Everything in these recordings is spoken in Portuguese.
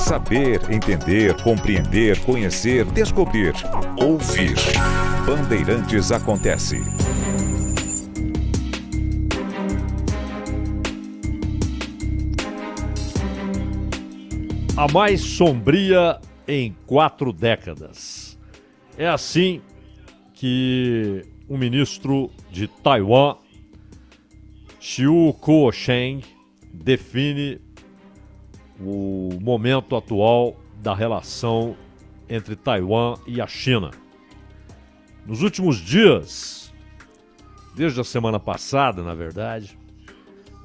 Saber, entender, compreender, conhecer, descobrir. Ouvir. Bandeirantes Acontece. A mais sombria em 4 décadas. É assim que o ministro de Taiwan, Chiu Kuo-cheng, define o momento atual da relação entre Taiwan e a China. Nos últimos dias, desde a semana passada, na verdade,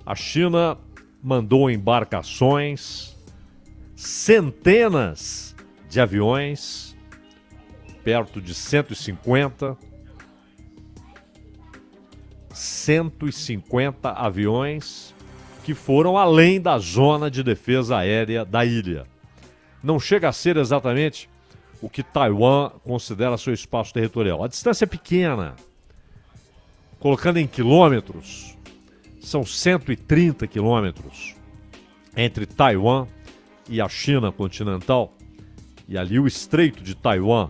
a China mandou embarcações, centenas de aviões, perto de 150 aviões que foram além da zona de defesa aérea da ilha. Não chega a ser exatamente o que Taiwan considera seu espaço territorial. A distância é pequena. Colocando em quilômetros, são 130 quilômetros entre Taiwan e a China continental, e ali o Estreito de Taiwan.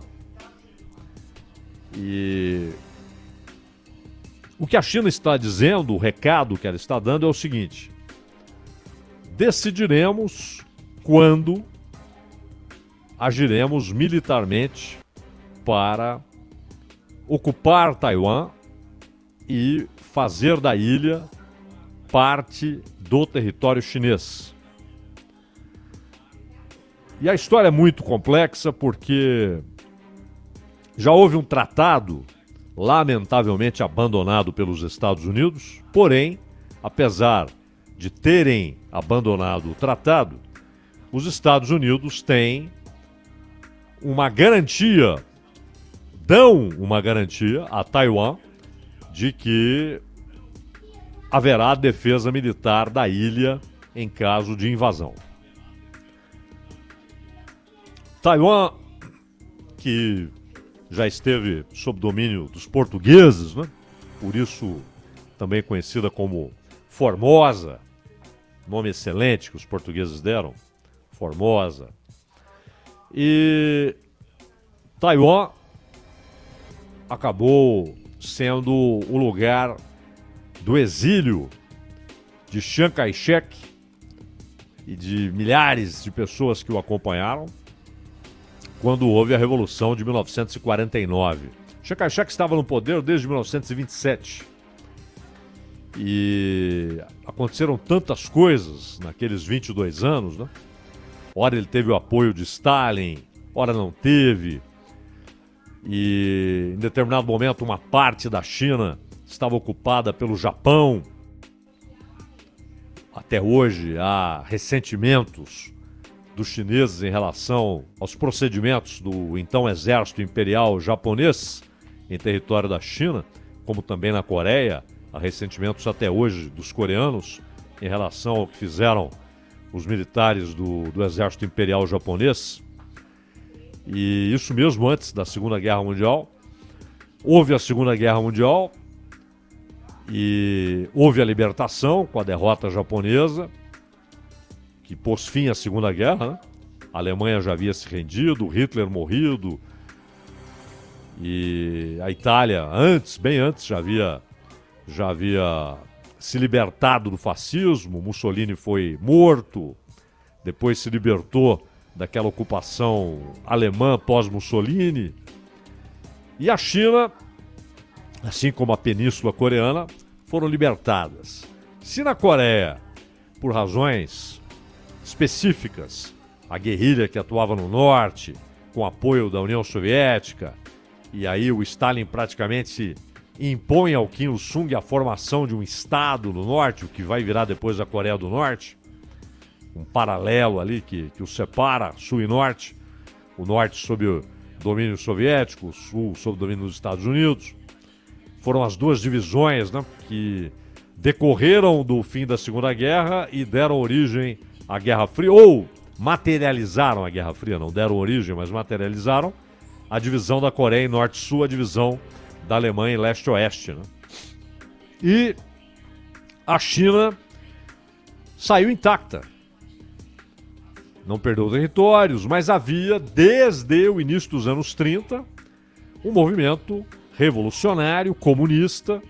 E o que a China está dizendo, o recado que ela está dando é o seguinte: decidiremos quando agiremos militarmente para ocupar Taiwan e fazer da ilha parte do território chinês. E a história é muito complexa porque já houve um tratado lamentavelmente abandonado pelos Estados Unidos, porém, apesar de terem abandonado o tratado, os Estados Unidos têm uma garantia, dão uma garantia a Taiwan de que haverá defesa militar da ilha em caso de invasão. Taiwan, que já esteve sob domínio dos portugueses, né? Por isso também conhecida como Formosa, nome excelente que os portugueses deram, Formosa. E Taiwan acabou sendo o lugar do exílio de Chiang Kai-shek e de milhares de pessoas que o acompanharam quando houve a Revolução de 1949. Chiang Kai-shek estava no poder desde 1927. E aconteceram tantas coisas naqueles 22 anos, né? Ora ele teve o apoio de Stalin, ora não teve. E em determinado momento uma parte da China estava ocupada pelo Japão. Até hoje há ressentimentos dos chineses em relação aos procedimentos do então exército imperial japonês em território da China, como também na Coreia. Há ressentimentos até hoje dos coreanos em relação ao que fizeram os militares do exército imperial japonês. E isso mesmo antes da Segunda Guerra Mundial. Houve a Segunda Guerra Mundial e houve a libertação com a derrota japonesa, que pôs fim à Segunda Guerra, né? A Alemanha já havia se rendido, Hitler morrido, e a Itália bem antes, já havia se libertado do fascismo. Mussolini foi morto, depois se libertou daquela ocupação alemã pós-Mussolini. E a China, assim como a Península Coreana, foram libertadas. Se na Coreia, por razões específicas, a guerrilha que atuava no norte, com apoio da União Soviética, e aí o Stalin praticamente impõe ao Kim Il-sung a formação de um estado no norte, o que vai virar depois a Coreia do Norte, um paralelo ali que o separa, sul e norte, o norte sob o domínio soviético, o sul sob o domínio dos Estados Unidos. Foram as duas divisões, né, que decorreram do fim da Segunda Guerra e deram origem à Guerra Fria, ou materializaram a Guerra Fria, não deram origem, mas materializaram a divisão da Coreia em norte e sul, a divisão da Alemanha em leste e oeste, né? E a China saiu intacta. não perdeu territórios, mas havia, desde o início dos anos 30, um movimento revolucionário, comunista,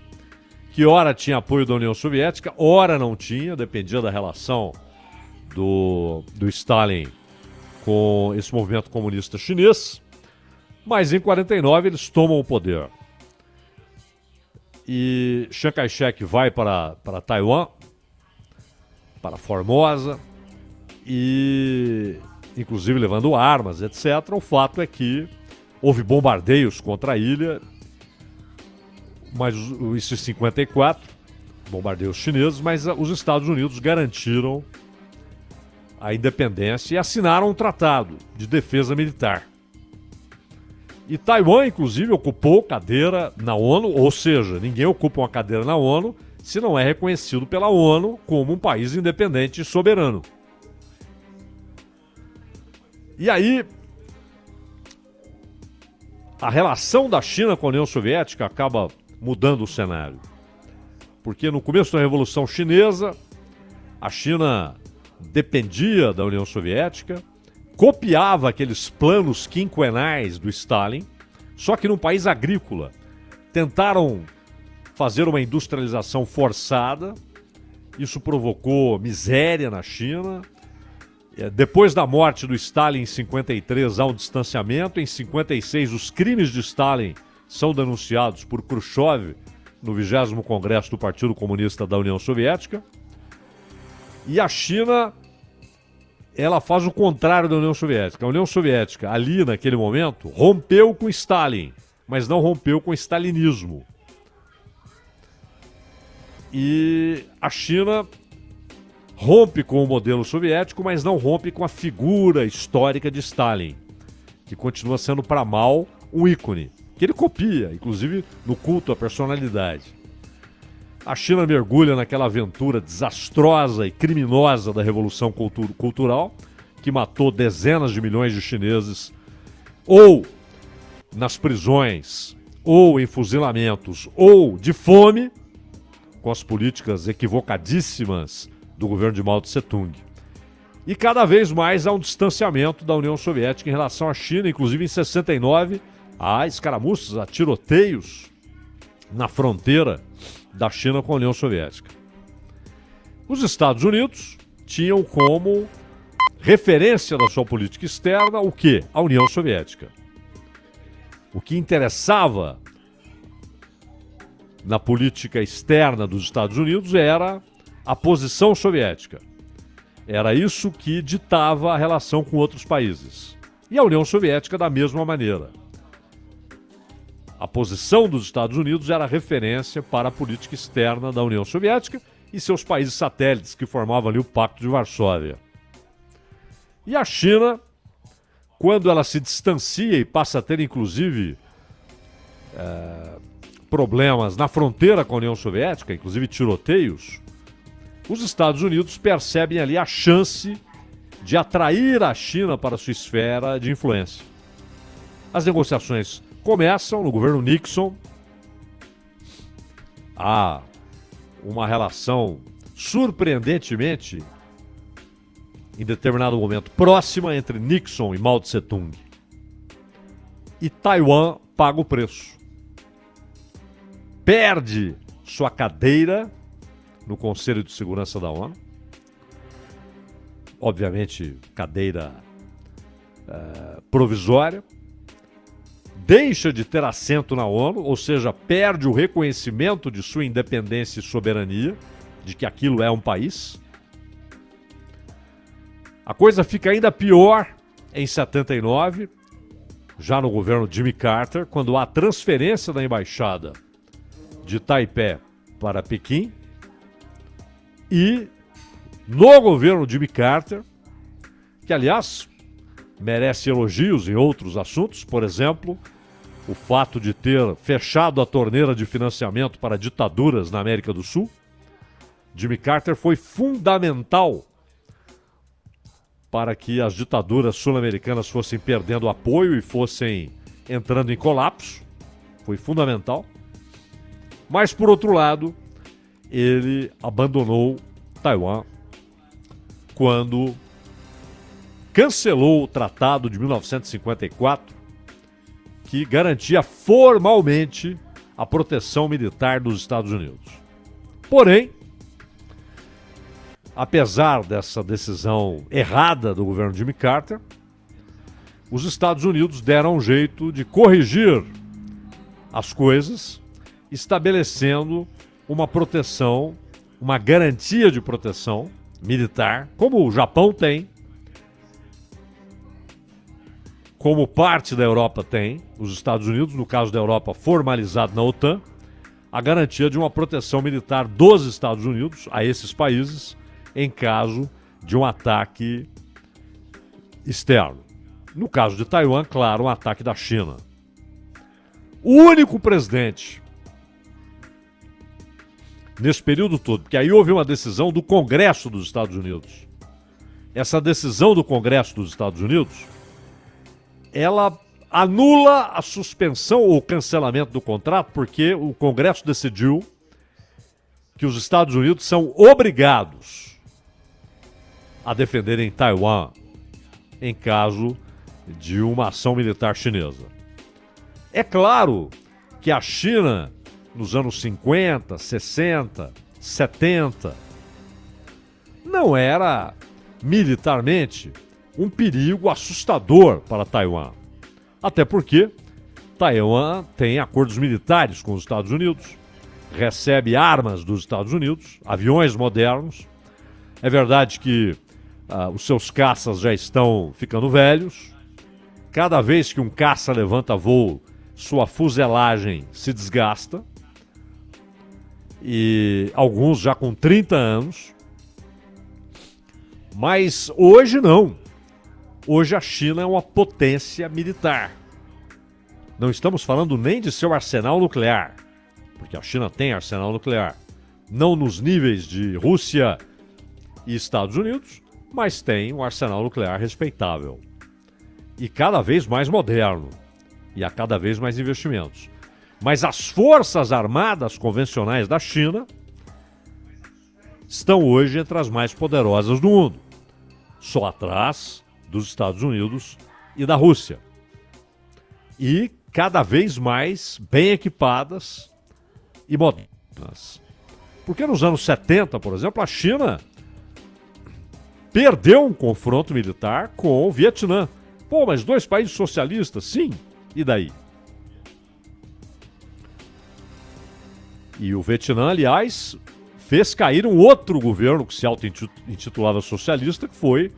que ora tinha apoio da União Soviética, ora não tinha, dependia da relação do Stalin com esse movimento comunista chinês, mas em 49 eles tomam o poder. E Chiang Kai-shek vai para Taiwan, para Formosa, e inclusive levando armas, etc. O fato é que houve bombardeios contra a ilha, mas isso em 54, bombardeios chineses, mas os Estados Unidos garantiram a independência e assinaram um tratado de defesa militar. E Taiwan, inclusive, ocupou cadeira na ONU, ou seja, ninguém ocupa uma cadeira na ONU se não é reconhecido pela ONU como um país independente e soberano. E aí, a relação da China com a União Soviética acaba mudando o cenário. Porque no começo da Revolução Chinesa, a China dependia da União Soviética, copiava aqueles planos quinquenais do Stalin, só que num país agrícola. Tentaram fazer uma industrialização forçada, isso provocou miséria na China. Depois da morte do Stalin em 53 há um distanciamento, em 56 os crimes de Stalin são denunciados por Khrushchev no 20º Congresso do Partido Comunista da União Soviética. E a China, ela faz o contrário da União Soviética. A União Soviética, ali naquele momento, rompeu com Stalin, mas não rompeu com o stalinismo. E a China rompe com o modelo soviético, mas não rompe com a figura histórica de Stalin, que continua sendo para mal um ícone, que ele copia, inclusive no culto à personalidade. A China mergulha naquela aventura desastrosa e criminosa da Revolução Cultural, que matou dezenas de milhões de chineses, ou nas prisões, ou em fuzilamentos, ou de fome, com as políticas equivocadíssimas do governo de Mao Tse-tung. E cada vez mais há um distanciamento da União Soviética em relação à China, inclusive em 69, há escaramuças, há tiroteios na fronteira da China com a União Soviética. Os Estados Unidos tinham como referência da sua política externa o quê? A União Soviética. O que interessava na política externa dos Estados Unidos era a posição soviética. Era isso que ditava a relação com outros países. E a União Soviética da mesma maneira. A posição dos Estados Unidos era referência para a política externa da União Soviética e seus países satélites que formavam ali o Pacto de Varsóvia. E a China, quando ela se distancia e passa a ter inclusive problemas na fronteira com a União Soviética, inclusive tiroteios, os Estados Unidos percebem ali a chance de atrair a China para sua esfera de influência. As negociações começam no governo Nixon. Há uma relação surpreendentemente, em determinado momento, próxima entre Nixon e Mao Tse-tung. E Taiwan paga o preço. Perde sua cadeira no Conselho de Segurança da ONU. Obviamente, cadeira provisória. Deixa de ter assento na ONU, ou seja, perde o reconhecimento de sua independência e soberania, de que aquilo é um país. A coisa fica ainda pior em 79, já no governo Jimmy Carter, quando há transferência da embaixada de Taipei para Pequim. E no governo Jimmy Carter, que aliás merece elogios em outros assuntos, por exemplo, o fato de ter fechado a torneira de financiamento para ditaduras na América do Sul. Jimmy Carter foi fundamental para que as ditaduras sul-americanas fossem perdendo apoio e fossem entrando em colapso. Foi fundamental. Mas, por outro lado, ele abandonou Taiwan quando cancelou o Tratado de 1954, que garantia formalmente a proteção militar dos Estados Unidos. Porém, apesar dessa decisão errada do governo Jimmy Carter, os Estados Unidos deram um jeito de corrigir as coisas, estabelecendo uma proteção, uma garantia de proteção militar, como o Japão tem, como parte da Europa tem, os Estados Unidos, no caso da Europa formalizado na OTAN, a garantia de uma proteção militar dos Estados Unidos a esses países em caso de um ataque externo. No caso de Taiwan, claro, um ataque da China. O único presidente nesse período todo, porque aí houve uma decisão do Congresso dos Estados Unidos. Essa decisão do Congresso dos Estados Unidos, ela anula a suspensão ou cancelamento do contrato, porque o Congresso decidiu que os Estados Unidos são obrigados a defenderem Taiwan em caso de uma ação militar chinesa. É claro que a China, nos anos 50, 60, 70, não era militarmente um perigo assustador para Taiwan. Até porque Taiwan tem acordos militares com os Estados Unidos, recebe armas dos Estados Unidos, aviões modernos. É verdade que os seus caças já estão ficando velhos. Cada vez que um caça levanta voo, sua fuselagem se desgasta. E alguns já com 30 anos. Mas hoje não. Hoje a China é uma potência militar. Não estamos falando nem de seu arsenal nuclear, porque a China tem arsenal nuclear. Não nos níveis de Rússia e Estados Unidos, mas tem um arsenal nuclear respeitável. E cada vez mais moderno. E a cada vez mais investimentos. Mas as forças armadas convencionais da China estão hoje entre as mais poderosas do mundo. Só atrás dos Estados Unidos e da Rússia. E cada vez mais bem equipadas e modernas. Porque nos anos 70, por exemplo, a China perdeu um confronto militar com o Vietnã. Pô, mas 2 países socialistas? Sim. E daí? E o Vietnã, aliás, fez cair um outro governo que se auto-intitulava socialista, que foi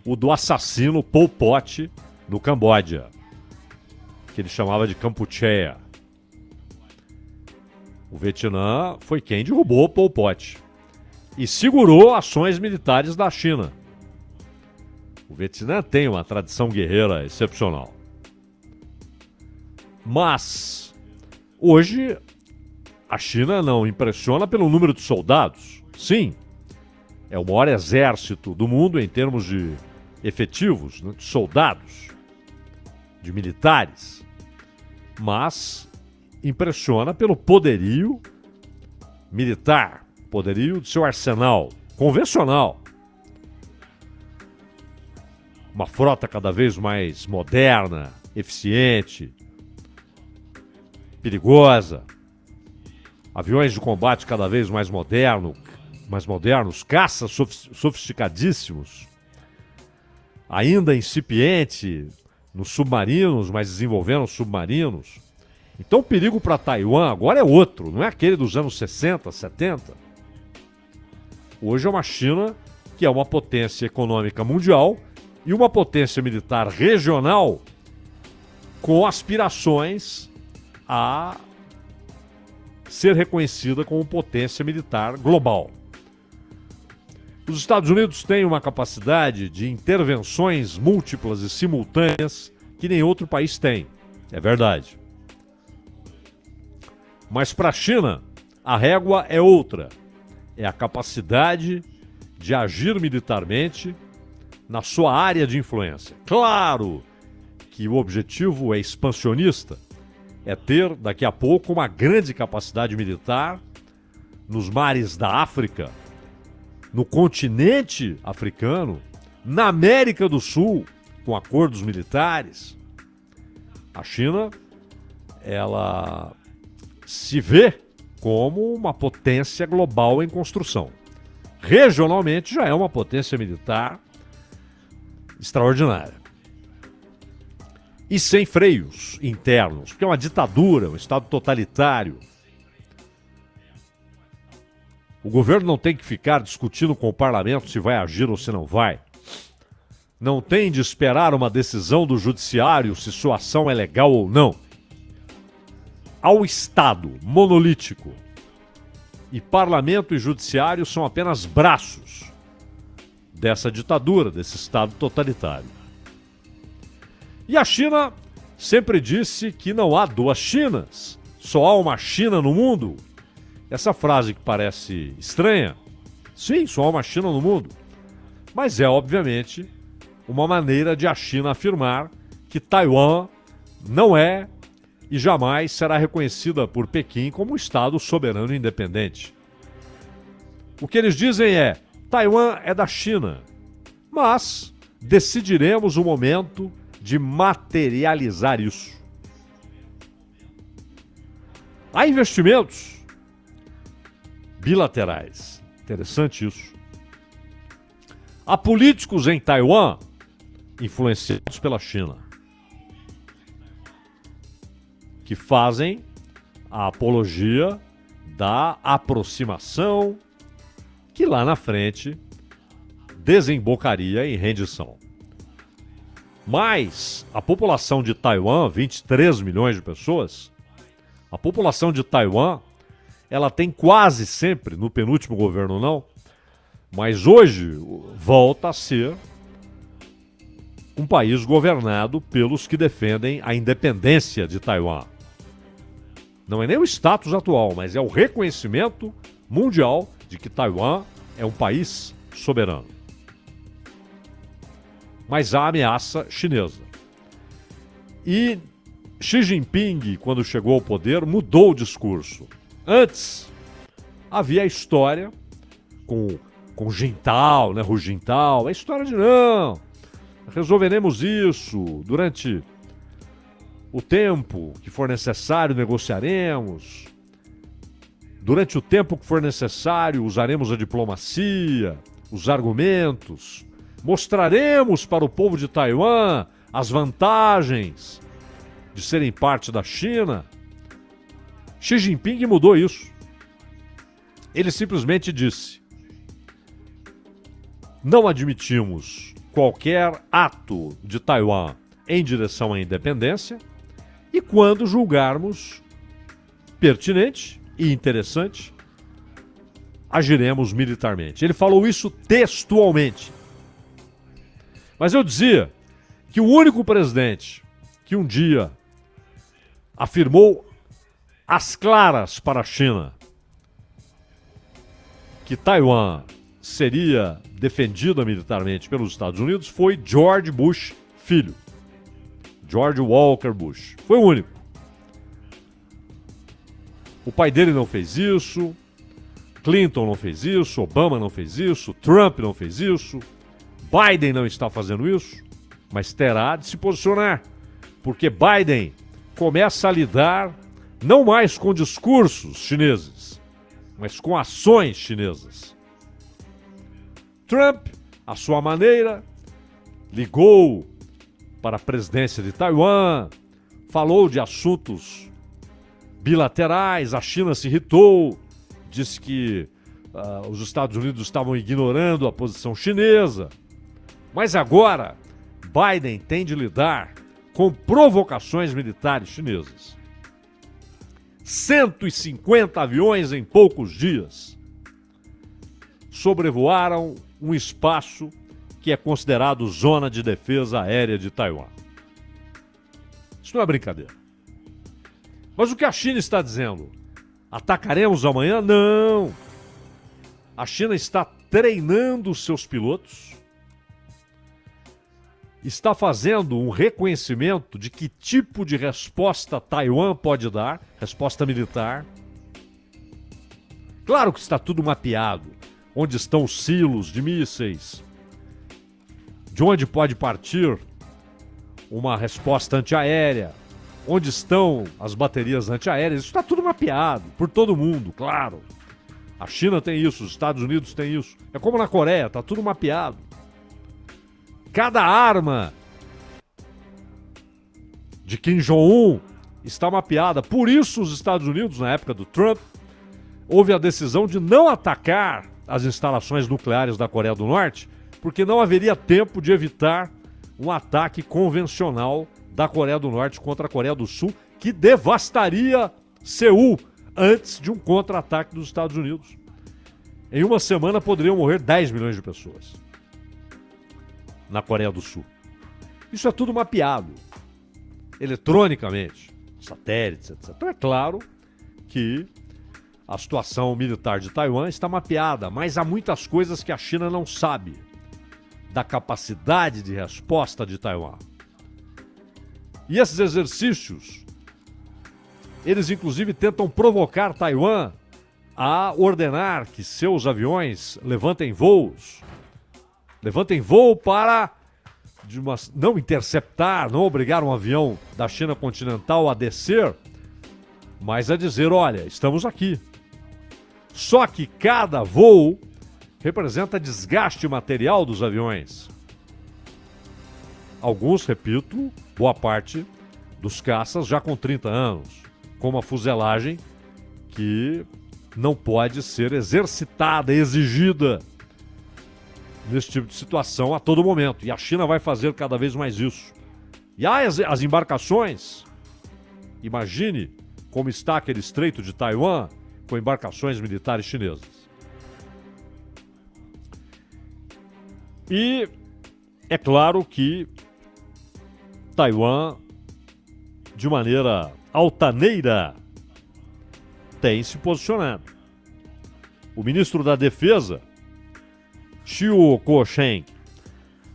o do assassino Pol Pot no Camboja, que ele chamava de Kampucheia. O Vietnã foi quem derrubou Pol Pot e segurou ações militares da China. O Vietnã tem uma tradição guerreira excepcional. Mas hoje a China não impressiona pelo número de soldados. Sim, é o maior exército do mundo em termos de efetivos, né, de soldados, de militares. Mas impressiona pelo poderio militar, poderio do seu arsenal convencional. Uma frota cada vez mais moderna, eficiente, perigosa. Aviões de combate cada vez mais modernos, caças sofisticadíssimos, ainda incipiente nos submarinos, mas desenvolvendo submarinos. Então o perigo para Taiwan agora é outro, não é aquele dos anos 60, 70. Hoje é uma China que é uma potência econômica mundial e uma potência militar regional com aspirações a ser reconhecida como potência militar global. Os Estados Unidos têm uma capacidade de intervenções múltiplas e simultâneas que nem outro país tem. É verdade. Mas para a China, a régua é outra. É a capacidade de agir militarmente na sua área de influência. Claro que o objetivo é expansionista, é ter daqui a pouco uma grande capacidade militar nos mares da África, no continente africano, Na América do Sul, com acordos militares, a China, ela se vê como uma potência global em construção. Regionalmente já é uma potência militar extraordinária. E sem freios internos, porque é uma ditadura, um Estado totalitário. O governo não tem que ficar discutindo com o parlamento se vai agir ou se não vai. Não tem de esperar uma decisão do judiciário se sua ação é legal ou não. Ao Estado monolítico. E parlamento e judiciário são apenas braços dessa ditadura, desse Estado totalitário. E a China sempre disse que não há duas Chinas, só há uma China no mundo. Essa frase que parece estranha, sim, só há uma China no mundo, mas é obviamente uma maneira de a China afirmar que Taiwan não é e jamais será reconhecida por Pequim como um Estado soberano e independente. O que eles dizem é: Taiwan é da China, mas decidiremos o momento de materializar isso. Há investimentos bilaterais. Interessante isso. Há políticos em Taiwan influenciados pela China que fazem a apologia da aproximação que lá na frente desembocaria em rendição. Mas a população de Taiwan, 23 milhões de pessoas, a população de Taiwan, ela tem quase sempre, no penúltimo governo não, mas hoje volta a ser um país governado pelos que defendem a independência de Taiwan. Não é nem o status atual, mas é o reconhecimento mundial de que Taiwan é um país soberano. Mas há ameaça chinesa. E Xi Jinping, quando chegou ao poder, mudou o discurso. Antes, havia a história com Jintao, né, Hu Jintao, a história de não, resolveremos isso durante o tempo que for necessário, negociaremos. Durante o tempo que for necessário, usaremos a diplomacia, os argumentos, mostraremos para o povo de Taiwan as vantagens de serem parte da China. Xi Jinping mudou isso. Ele simplesmente disse: não admitimos qualquer ato de Taiwan em direção à independência e, quando julgarmos pertinente e interessante, agiremos militarmente. Ele falou isso textualmente. Mas eu dizia que o único presidente que um dia afirmou às claras para a China que Taiwan seria defendida militarmente pelos Estados Unidos foi George Bush filho. George Walker Bush. Foi o único. O pai dele não fez isso, Clinton não fez isso, Obama não fez isso, Trump não fez isso, Biden não está fazendo isso, mas terá de se posicionar, porque Biden começa a lidar não mais com discursos chineses, mas com ações chinesas. Trump, à sua maneira, ligou para a presidência de Taiwan, falou de assuntos bilaterais, a China se irritou, disse que os Estados Unidos estavam ignorando a posição chinesa. Mas agora, Biden tem de lidar com provocações militares chinesas. 150 aviões em poucos dias sobrevoaram um espaço que é considerado zona de defesa aérea de Taiwan. Isso não é brincadeira. Mas o que a China está dizendo? Atacaremos amanhã? Não. A China está treinando seus pilotos, está fazendo um reconhecimento de que tipo de resposta Taiwan pode dar, resposta militar. Claro que está tudo mapeado, onde estão os silos de mísseis, de onde pode partir uma resposta antiaérea, onde estão as baterias antiaéreas. Isso está tudo mapeado por todo mundo, claro. A China tem isso, os Estados Unidos têm isso. É como na Coreia, está tudo mapeado. Cada arma de Kim Jong-un está mapeada. Por isso os Estados Unidos, na época do Trump, houve a decisão de não atacar as instalações nucleares da Coreia do Norte, porque não haveria tempo de evitar um ataque convencional da Coreia do Norte contra a Coreia do Sul, que devastaria Seul antes de um contra-ataque dos Estados Unidos. Em uma semana poderiam morrer 10 milhões de pessoas na Coreia do Sul. Isso é tudo mapeado, eletronicamente, satélites, etc. Então é claro que a situação militar de Taiwan está mapeada, mas há muitas coisas que a China não sabe da capacidade de resposta de Taiwan. E esses exercícios, eles inclusive tentam provocar Taiwan a ordenar que seus aviões levantem voos. Levantem voo para não interceptar, não obrigar um avião da China continental a descer, mas a dizer, olha, estamos aqui. Só que cada voo representa desgaste material dos aviões. Alguns, repito, boa parte dos caças já com 30 anos, com uma fuselagem que não pode ser exercitada, exigida nesse tipo de situação a todo momento. E a China vai fazer cada vez mais isso. E as embarcações, imagine como está aquele estreito de Taiwan com embarcações militares chinesas. E é claro que Taiwan, de maneira altaneira, tem se posicionado. O ministro da Defesa, Chiu Kuo-cheng,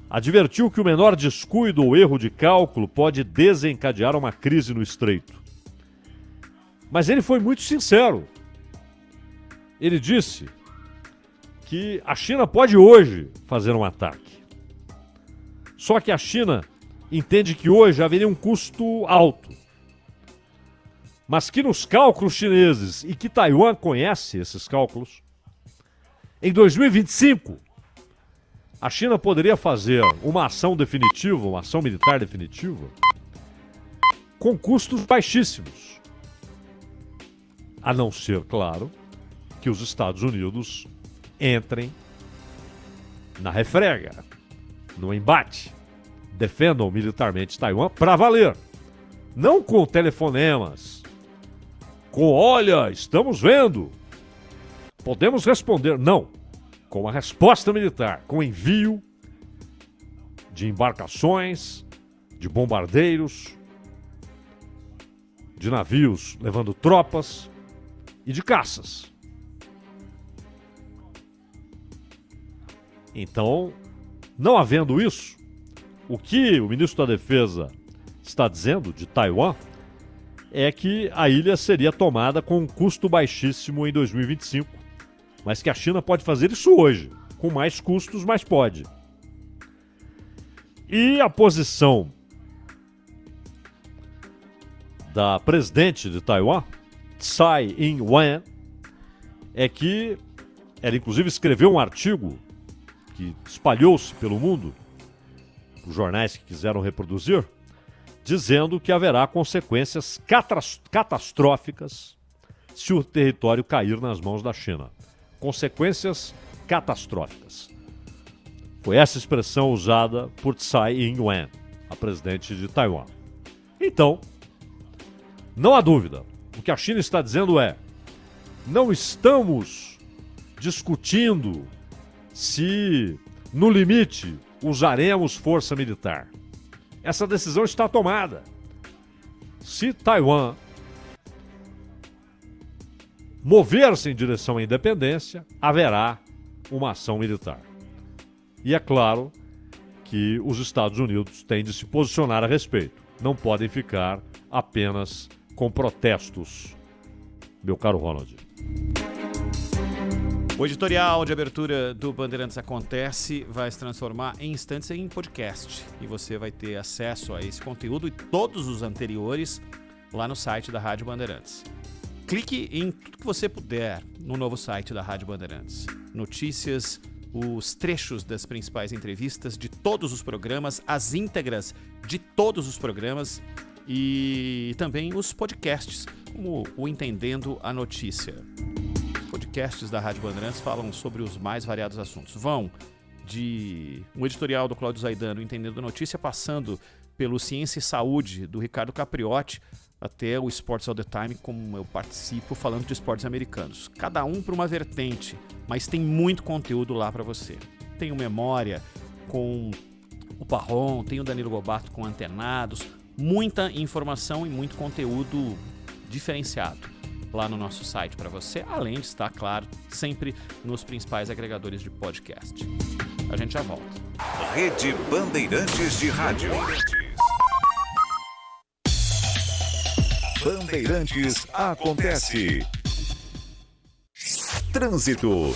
advertiu que o menor descuido ou erro de cálculo pode desencadear uma crise no estreito. Mas ele foi muito sincero. Ele disse que a China pode hoje fazer um ataque. Só que a China entende que hoje haveria um custo alto. Mas que nos cálculos chineses, e que Taiwan conhece esses cálculos, em 2025, a China poderia fazer uma ação definitiva, uma ação militar definitiva, com custos baixíssimos. A não ser, claro, que os Estados Unidos entrem na refrega, no embate, defendam militarmente Taiwan para valer. Não com telefonemas, com olha, estamos vendo, podemos responder. Não, com a resposta militar, com envio de embarcações, de bombardeiros, de navios levando tropas e de caças. Então, não havendo isso, o que o ministro da Defesa está dizendo de Taiwan é que a ilha seria tomada com um custo baixíssimo em 2025, mas que a China pode fazer isso hoje, com mais custos, mas pode. E a posição da presidente de Taiwan, Tsai Ing-wen, é que ela inclusive escreveu um artigo que espalhou-se pelo mundo, os jornais que quiseram reproduzir, dizendo que haverá consequências catastróficas se o território cair nas mãos da China. Consequências catastróficas. Foi essa expressão usada por Tsai Ing-wen, a presidente de Taiwan. Então, não há dúvida, o que a China está dizendo é: não estamos discutindo se, no limite, usaremos força militar. Essa decisão está tomada. Se Taiwan mover-se em direção à independência, haverá uma ação militar. E é claro que os Estados Unidos têm de se posicionar a respeito. Não podem ficar apenas com protestos, meu caro Ronald. O editorial de abertura do Bandeirantes Acontece vai se transformar em instantes em podcast. E você vai ter acesso a esse conteúdo e todos os anteriores lá no site da Rádio Bandeirantes. Clique em tudo que você puder no novo site da Rádio Bandeirantes. Notícias, os trechos das principais entrevistas de todos os programas, as íntegras de todos os programas e também os podcasts, como o Entendendo a Notícia. Os podcasts da Rádio Bandeirantes falam sobre os mais variados assuntos. Vão de um editorial do Cláudio Zaidano, Entendendo a Notícia, passando pelo Ciência e Saúde, do Ricardo Capriotti, até o Sports All the Time, como eu participo falando de esportes americanos. Cada um para uma vertente, mas tem muito conteúdo lá para você. Tem o Memória com o Parron, tem o Danilo Gobato com Antenados, muita informação e muito conteúdo diferenciado lá no nosso site para você, além de estar, claro, sempre nos principais agregadores de podcast. A gente já volta. Rede Bandeirantes de Rádio. Bandeirantes Acontece. Trânsito.